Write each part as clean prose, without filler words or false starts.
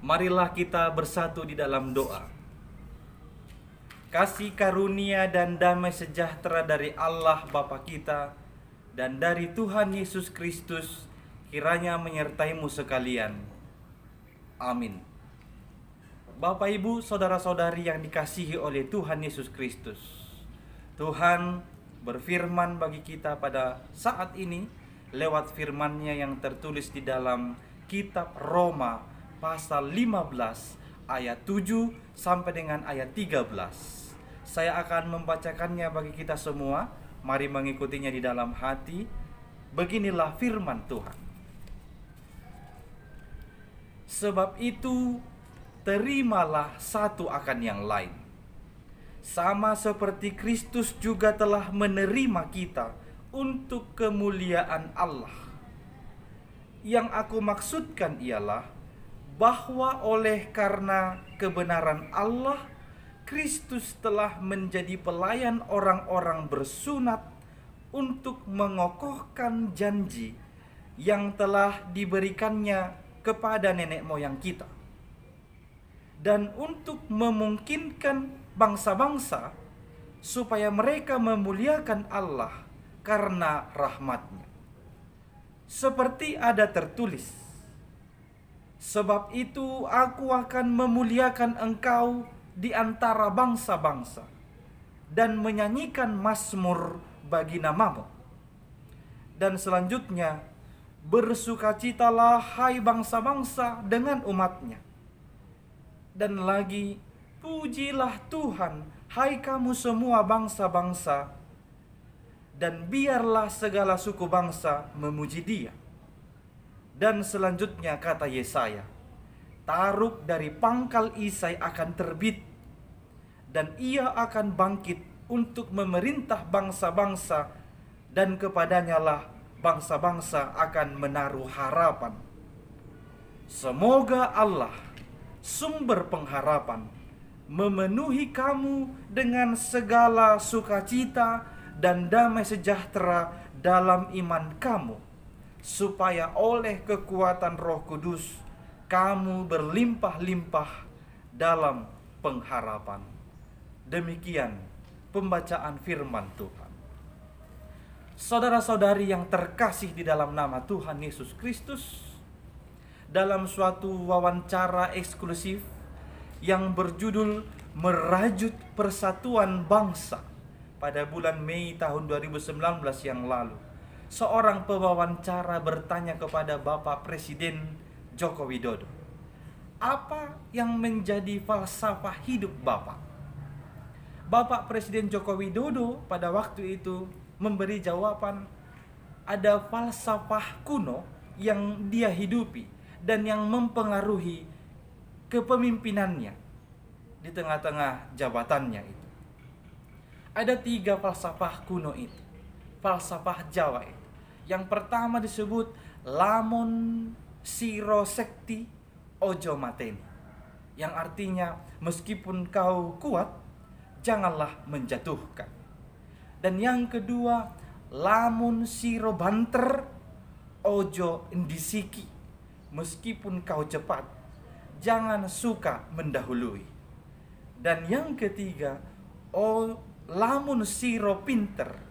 Marilah kita bersatu di dalam doa. Kasih karunia dan damai sejahtera dari Allah Bapa kita dan dari Tuhan Yesus Kristus kiranya menyertaimu sekalian. Amin. Bapak, Ibu, saudara-saudari yang dikasihi oleh Tuhan Yesus Kristus, Tuhan berfirman bagi kita pada saat ini lewat firman-Nya yang tertulis di dalam kitab Roma pasal 15 ayat 7 sampai dengan ayat 13. Saya akan membacakannya bagi kita semua. Mari mengikutinya di dalam hati. Beginilah firman Tuhan. Sebab itu, terimalah satu akan yang lain. Sama seperti Kristus juga telah menerima kita untuk kemuliaan Allah. Yang aku maksudkan ialah bahwa oleh karena kebenaran Allah, Kristus telah menjadi pelayan orang-orang bersunat untuk mengokohkan janji yang telah diberikannya kepada nenek moyang kita, dan untuk memungkinkan bangsa-bangsa supaya mereka memuliakan Allah karena rahmat-Nya. Seperti ada tertulis, sebab itu aku akan memuliakan engkau di antara bangsa-bangsa dan menyanyikan mazmur bagi namamu. Dan selanjutnya, bersukacitalah hai bangsa-bangsa dengan umat-Nya. Dan lagi, pujilah Tuhan hai kamu semua bangsa-bangsa, dan biarlah segala suku bangsa memuji Dia. Dan selanjutnya kata Yesaya, taruk dari pangkal Isai akan terbit, dan Ia akan bangkit untuk memerintah bangsa-bangsa, dan kepadanya lah bangsa-bangsa akan menaruh harapan. Semoga Allah, sumber pengharapan, memenuhi kamu dengan segala sukacita dan damai sejahtera dalam iman kamu, supaya oleh kekuatan Roh Kudus kamu berlimpah-limpah dalam pengharapan. Demikian pembacaan firman Tuhan. Saudara-saudari yang terkasih di dalam nama Tuhan Yesus Kristus, dalam suatu wawancara eksklusif yang berjudul Merajut Persatuan Bangsa pada bulan Mei tahun 2019 yang lalu, seorang pewawancara bertanya kepada Bapak Presiden Joko Widodo, apa yang menjadi falsafah hidup Bapak? Bapak Presiden Joko Widodo pada waktu itu memberi jawaban, ada falsafah kuno yang dia hidupi dan yang mempengaruhi kepemimpinannya di tengah-tengah jabatannya itu. Ada 3 falsafah kuno itu, falsafah Jawa itu. Yang pertama disebut lamun siro sekti ojo mateni, yang artinya meskipun kau kuat, janganlah menjatuhkan. Dan yang kedua, lamun siro banter ojo indisiki, meskipun kau cepat, jangan suka mendahului. Dan yang ketiga, lamun siro pinter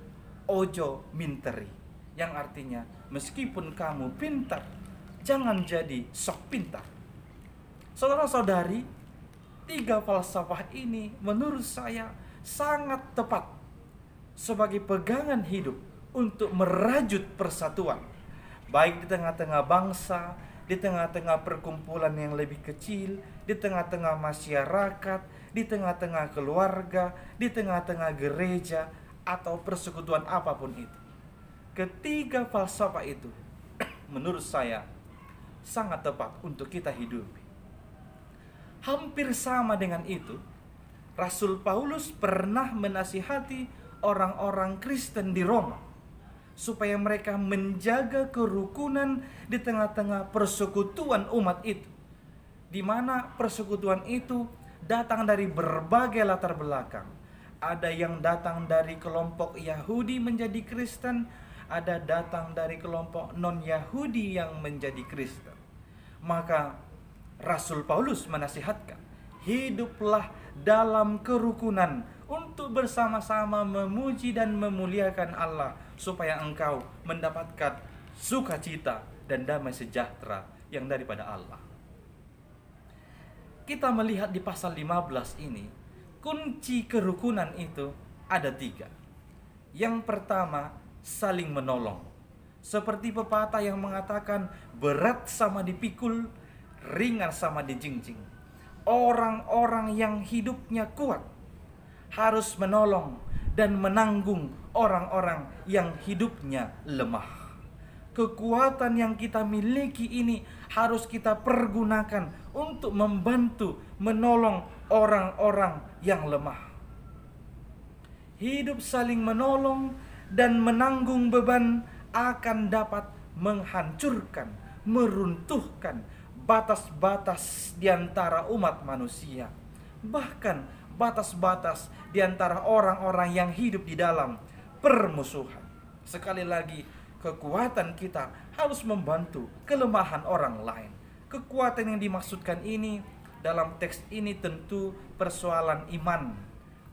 ojo minteri, yang artinya meskipun kamu pintar, jangan jadi sok pintar. Saudara-saudari, 3 falsafah ini menurut saya sangat tepat sebagai pegangan hidup untuk merajut persatuan, baik di tengah-tengah bangsa, di tengah-tengah perkumpulan yang lebih kecil, di tengah-tengah masyarakat, di tengah-tengah keluarga, di tengah-tengah gereja, atau persekutuan apapun itu. Ketiga falsafah itu menurut saya sangat tepat untuk kita hidupi. Hampir sama dengan itu, Rasul Paulus pernah menasihati orang-orang Kristen di Roma supaya mereka menjaga kerukunan di tengah-tengah persekutuan umat itu, di mana persekutuan itu datang dari berbagai latar belakang. Ada yang datang dari kelompok Yahudi menjadi Kristen, ada datang dari kelompok non-Yahudi yang menjadi Kristen. Maka Rasul Paulus menasihatkan, hiduplah dalam kerukunan untuk bersama-sama memuji dan memuliakan Allah, supaya engkau mendapatkan sukacita dan damai sejahtera yang daripada Allah. Kita melihat di pasal 15 ini, kunci kerukunan itu ada 3. Yang pertama, saling menolong. Seperti pepatah yang mengatakan, berat sama dipikul, ringan sama dijingjing. Orang-orang yang hidupnya kuat harus menolong dan menanggung orang-orang yang hidupnya lemah. Kekuatan yang kita miliki ini harus kita pergunakan untuk membantu, menolong orang-orang yang lemah. Hidup saling menolong dan menanggung beban akan dapat menghancurkan, meruntuhkan batas-batas di antara umat manusia. Bahkan batas-batas di antara orang-orang yang hidup di dalam permusuhan. Sekali lagi, kekuatan kita harus membantu kelemahan orang lain. Kekuatan yang dimaksudkan ini dalam teks ini tentu persoalan iman.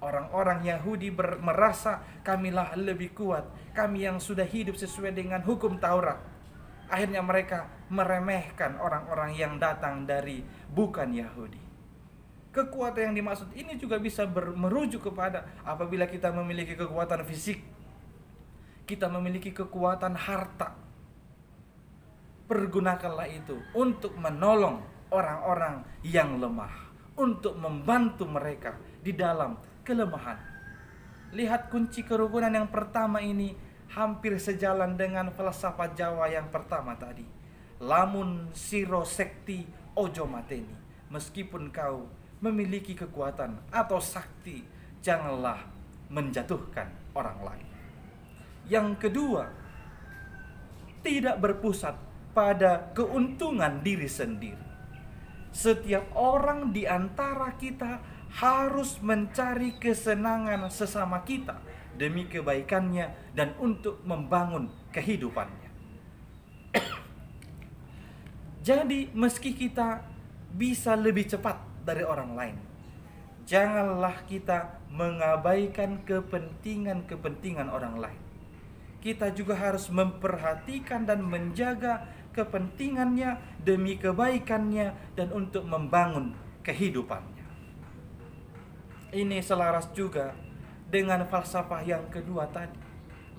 Orang-orang Yahudi merasa, kamilah lebih kuat, kami yang sudah hidup sesuai dengan hukum Taurat. Akhirnya mereka meremehkan orang-orang yang datang dari bukan Yahudi. Kekuatan yang dimaksud ini juga bisa merujuk kepada apabila kita memiliki kekuatan fisik, kita memiliki kekuatan harta, pergunakanlah itu untuk menolong orang-orang yang lemah, untuk membantu mereka di dalam kelemahan. Lihat kunci kerukunan yang pertama ini hampir sejalan dengan falsafah Jawa yang pertama tadi. Lamun siro sekti ojo mateni. Meskipun kau memiliki kekuatan atau sakti, janganlah menjatuhkan orang lain. Yang kedua, tidak berpusat pada keuntungan diri sendiri. Setiap orang di antara kita harus mencari kesenangan sesama kita demi kebaikannya dan untuk membangun kehidupannya. Jadi meski kita bisa lebih cepat dari orang lain, janganlah kita mengabaikan kepentingan orang lain. Kita juga harus memperhatikan dan menjaga kepentingannya demi kebaikannya dan untuk membangun kehidupannya. Ini selaras juga dengan falsafah yang kedua tadi.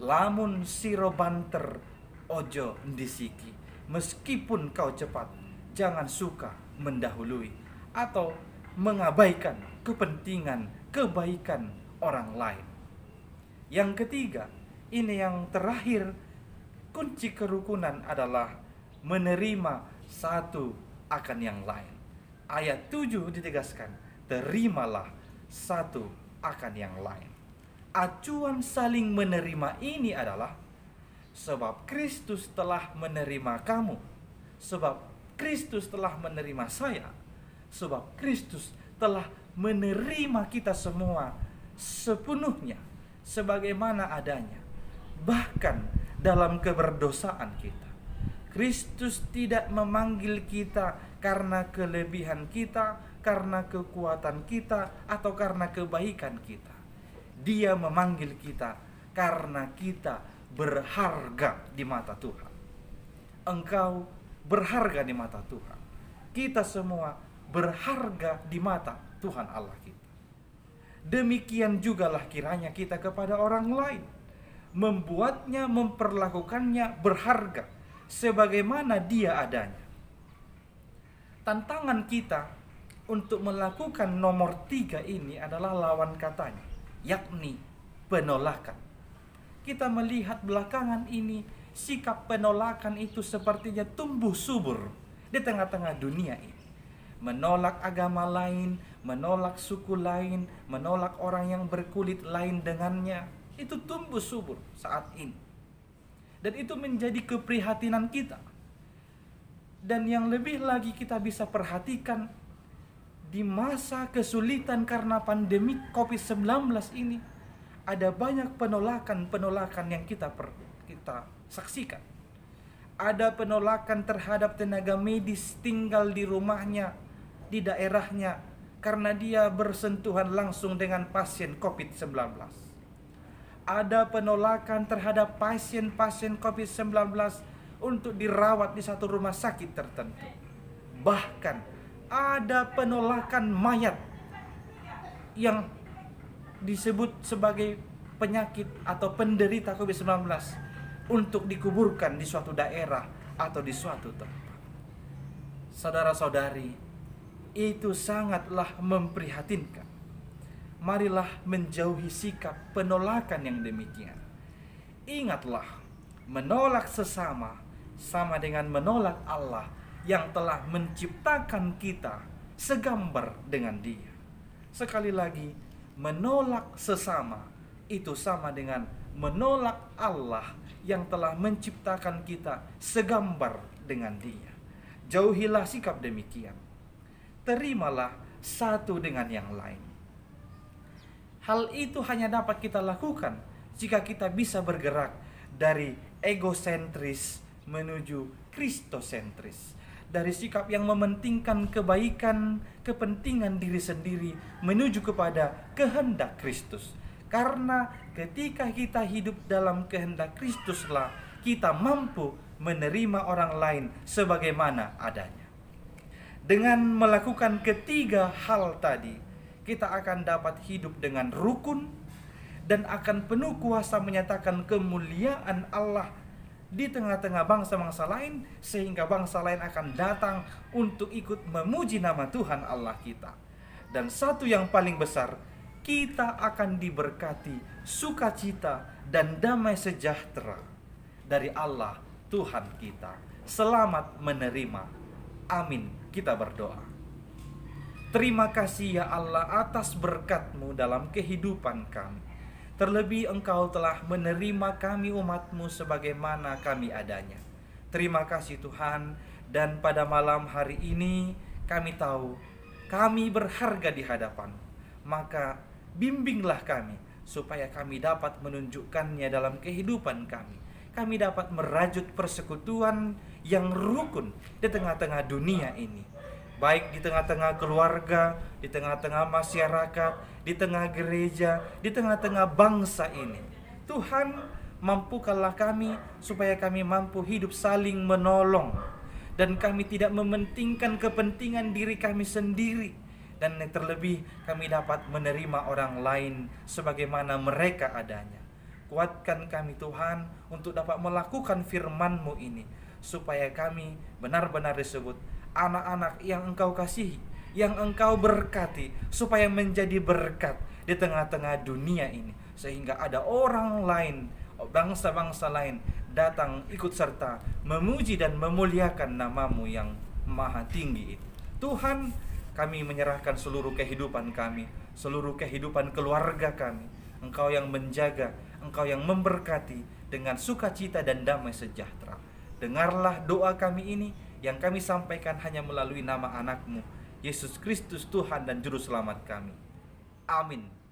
Lamun siro banter ojo ndisiki. Meskipun kau cepat, jangan suka mendahului atau mengabaikan kepentingan kebaikan orang lain. Yang ketiga, ini yang terakhir, kunci kerukunan adalah menerima satu akan yang lain. Ayat 7 ditegaskan, terimalah satu akan yang lain. Acuan saling menerima ini adalah sebab Kristus telah menerima kamu, sebab Kristus telah menerima saya, sebab Kristus telah menerima kita semua sepenuhnya sebagaimana adanya. Bahkan dalam keberdosaan kita, Kristus tidak memanggil kita karena kelebihan kita, karena kekuatan kita, atau karena kebaikan kita. Dia memanggil kita karena kita berharga di mata Tuhan. Engkau berharga di mata Tuhan. Kita semua berharga di mata Tuhan Allah kita. Demikian jugalah kiranya kita kepada orang lain, membuatnya, memperlakukannya berharga sebagaimana dia adanya. Tantangan kita untuk melakukan nomor 3 ini adalah lawan katanya, yakni penolakan. Kita melihat belakangan ini sikap penolakan itu sepertinya tumbuh subur di tengah-tengah dunia ini. Menolak agama lain, menolak suku lain, menolak orang yang berkulit lain dengannya, itu tumbuh subur saat ini. Dan itu menjadi keprihatinan kita. Dan yang lebih lagi kita bisa perhatikan, di masa kesulitan karena pandemi COVID-19 ini, ada banyak penolakan-penolakan yang kita saksikan. Ada penolakan terhadap tenaga medis tinggal di rumahnya, di daerahnya, karena dia bersentuhan langsung dengan pasien COVID-19. Ada penolakan terhadap pasien-pasien COVID-19 untuk dirawat di satu rumah sakit tertentu. Bahkan ada penolakan mayat yang disebut sebagai penyakit atau penderita COVID-19 untuk dikuburkan di suatu daerah atau di suatu tempat. Saudara-saudari, itu sangatlah memprihatinkan. Marilah menjauhi sikap penolakan yang demikian. Ingatlah, menolak sesama sama dengan menolak Allah yang telah menciptakan kita segambar dengan Dia. Sekali lagi, menolak sesama itu sama dengan menolak Allah yang telah menciptakan kita segambar dengan Dia. Jauhilah sikap demikian. Terimalah satu dengan yang lain. Hal itu hanya dapat kita lakukan jika kita bisa bergerak dari egosentris menuju kristosentris. Dari sikap yang mementingkan kebaikan, kepentingan diri sendiri menuju kepada kehendak Kristus. Karena ketika kita hidup dalam kehendak Kristuslah kita mampu menerima orang lain sebagaimana adanya. Dengan melakukan ketiga hal tadi, kita akan dapat hidup dengan rukun dan akan penuh kuasa menyatakan kemuliaan Allah di tengah-tengah bangsa-bangsa lain, sehingga bangsa lain akan datang untuk ikut memuji nama Tuhan Allah kita. Dan satu yang paling besar, kita akan diberkati sukacita dan damai sejahtera dari Allah Tuhan kita. Selamat menerima. Amin. Kita berdoa. Terima kasih ya Allah atas berkat-Mu dalam kehidupan kami. Terlebih Engkau telah menerima kami umat-Mu sebagaimana kami adanya. Terima kasih Tuhan. Dan pada malam hari ini kami tahu kami berharga di hadapan-Mu. Maka bimbinglah kami supaya kami dapat menunjukkannya dalam kehidupan kami. Kami dapat merajut persekutuan yang rukun di tengah-tengah dunia ini. Baik di tengah-tengah keluarga, di tengah-tengah masyarakat, di tengah gereja, di tengah-tengah bangsa ini. Tuhan, mampukanlah kami supaya kami mampu hidup saling menolong. Dan kami tidak mementingkan kepentingan diri kami sendiri. Dan yang terlebih kami dapat menerima orang lain sebagaimana mereka adanya. Kuatkan kami Tuhan untuk dapat melakukan firman-Mu ini, supaya kami benar-benar disebut anak-anak yang Engkau kasihi, yang Engkau berkati, supaya menjadi berkat di tengah-tengah dunia ini. Sehingga ada orang lain, bangsa-bangsa lain datang ikut serta memuji dan memuliakan nama-Mu yang maha tinggi itu. Tuhan, kami menyerahkan seluruh kehidupan kami, seluruh kehidupan keluarga kami. Engkau yang menjaga, Engkau yang memberkati dengan sukacita dan damai sejahtera. Dengarlah doa kami ini yang kami sampaikan hanya melalui nama anak-Mu, Yesus Kristus Tuhan dan Juru Selamat kami. Amin.